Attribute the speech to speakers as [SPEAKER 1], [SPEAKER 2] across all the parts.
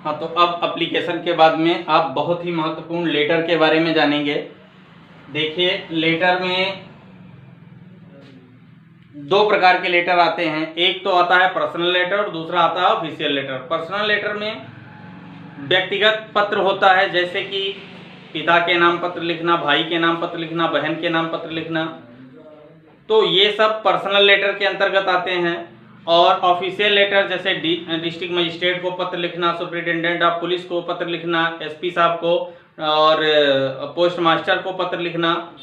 [SPEAKER 1] हाँ, तो अब एप्लीकेशन के बाद में आप बहुत ही महत्वपूर्ण लेटर के बारे में जानेंगे। देखिए, लेटर में दो प्रकार के लेटर आते हैं। एक तो आता है पर्सनल लेटर और दूसरा आता है ऑफिशियल लेटर। पर्सनल लेटर में व्यक्तिगत पत्र होता है, जैसे कि पिता के नाम पत्र लिखना, भाई के नाम पत्र लिखना, बहन के नाम पत्र लिखना, तो ये सब पर्सनल लेटर के अंतर्गत आते हैं। और ऑफिशियल लेटर जैसे डिस्ट्रिक्ट मजिस्ट्रेट को पत्र लिखना, सुपरिटेंडेंट ऑफ पुलिस को पत्र लिखना, एसपी साहब को और पोस्ट मास्टर को पत्र लिखना,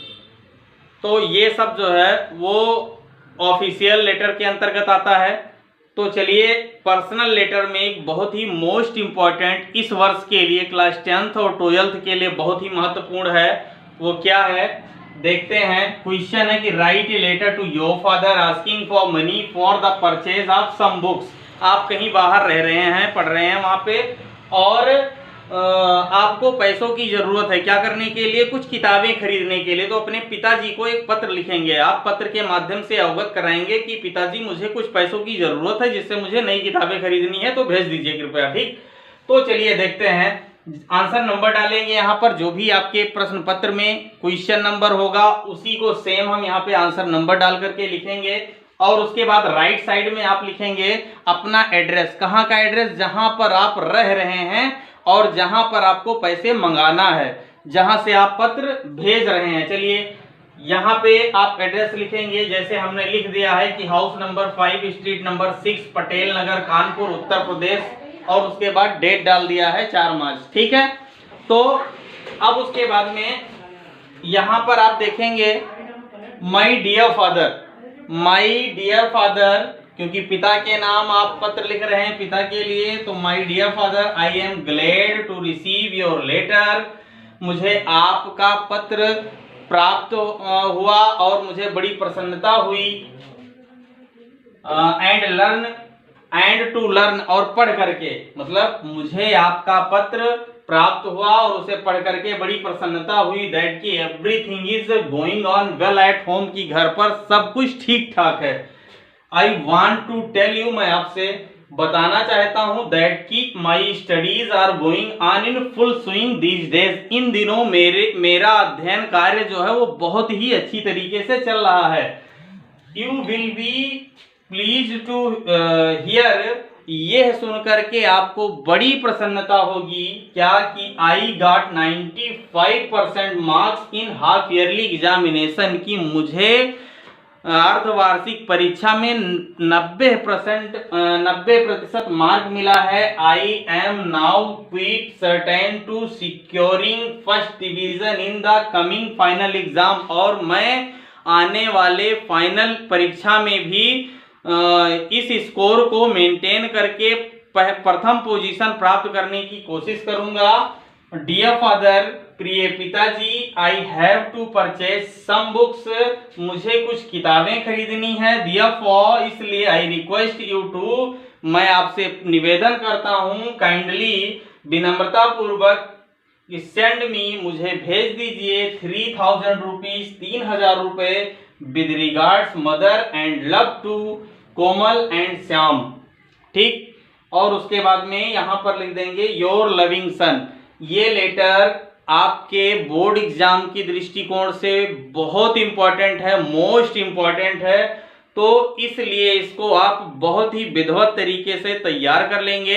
[SPEAKER 1] तो ये सब जो है वो ऑफिशियल लेटर के अंतर्गत आता है। तो चलिए, पर्सनल लेटर में एक बहुत ही मोस्ट इम्पॉर्टेंट इस वर्ष के लिए क्लास 10th और 12th के लिए बहुत ही महत्वपूर्ण है, वो क्या है देखते हैं। क्वेश्चन है कि write a letter to your father asking for money for the purchase of some books. आप कहीं बाहर रह रहे हैं, पढ़ रहे हैं वहाँ पे, और आपको पैसों की ज़रूरत है क्या करने के लिए, कुछ किताबें खरीदने के लिए। तो अपने पिताजी को एक पत्र लिखेंगे आप, पत्र के माध्यम से अवगत कराएंगे कि पिताजी मुझे कुछ पैसों की ज़रूरत है जिससे मुझे नई किताबें खरीदनी है, तो भेज दीजिए कृपया। ठीक, तो चलिए देखते हैं। आंसर नंबर डालेंगे यहाँ पर, जो भी आपके प्रश्न पत्र में क्वेश्चन नंबर होगा उसी को सेम हम यहाँ पे आंसर नंबर डाल करके लिखेंगे। और उसके बाद राइट साइड में आप लिखेंगे अपना एड्रेस, कहाँ का एड्रेस, जहां पर आप रह रहे हैं और जहां पर आपको पैसे मंगाना है, जहां से आप पत्र भेज रहे हैं। चलिए, यहाँ पे आप एड्रेस लिखेंगे, जैसे हमने लिख दिया है कि house number 5 street number 6 Patel Nagar Kanpur Uttar Pradesh, और उसके बाद डेट डाल दिया है 4 मार्च। ठीक है, तो अब उसके बाद में यहाँ पर आप देखेंगे my dear father, my dear father, क्योंकि पिता के नाम आप पत्र लिख रहे हैं पिता के लिए, तो my dear father I am glad to receive your letter. मुझे आपका पत्र प्राप्त हुआ और मुझे बड़ी प्रसन्नता हुई। एंड टू लर्न, और पढ़ करके, मतलब मुझे आपका पत्र प्राप्त हुआ और उसे पढ़ करके बड़ी प्रसन्नता हुई। दैट की everything is going on well at home, की घर पर सब कुछ ठीक ठाक है। I want to tell you, मैं आपसे बताना चाहता हूं, दैट की my studies are going on in full swing these days. इन दिनों मेरा अध्ययन कार्य जो है वो बहुत ही अच्छी तरीके से चल रहा है। You will be please to hear, यह सुनकर के आपको बड़ी प्रसन्नता होगी क्या, कि I got 95% marks in half yearly examination, की मुझे अर्धवार्षिक परीक्षा में 90% मार्क मिला है। I am now quite certain to securing first division in the coming final exam, और मैं आने वाले फाइनल परीक्षा में भी इस स्कोर को मेंटेन करके प्रथम पोजीशन प्राप्त करने की कोशिश करूंगा। डियर फादर, प्रिय पिताजी, I have to purchase some books, मुझे कुछ किताबें खरीदनी है। दियर फॉर, इसलिए आई रिक्वेस्ट यू टू, मैं आपसे निवेदन करता हूं, काइंडली, विनम्रता पूर्वक, सेंड मी, मुझे भेज दीजिए 3000 रुपीज, 3000 रुपए, with regards mother and love to Komal and Shyam. ठीक, और उसके बाद में यहां पर लिख देंगे योर लविंग सन। ये लेटर आपके बोर्ड एग्जाम की दृष्टिकोण से बहुत इंपॉर्टेंट है, मोस्ट इंपॉर्टेंट है, तो इसलिए इसको आप बहुत ही विधिवत तरीके से तैयार कर लेंगे।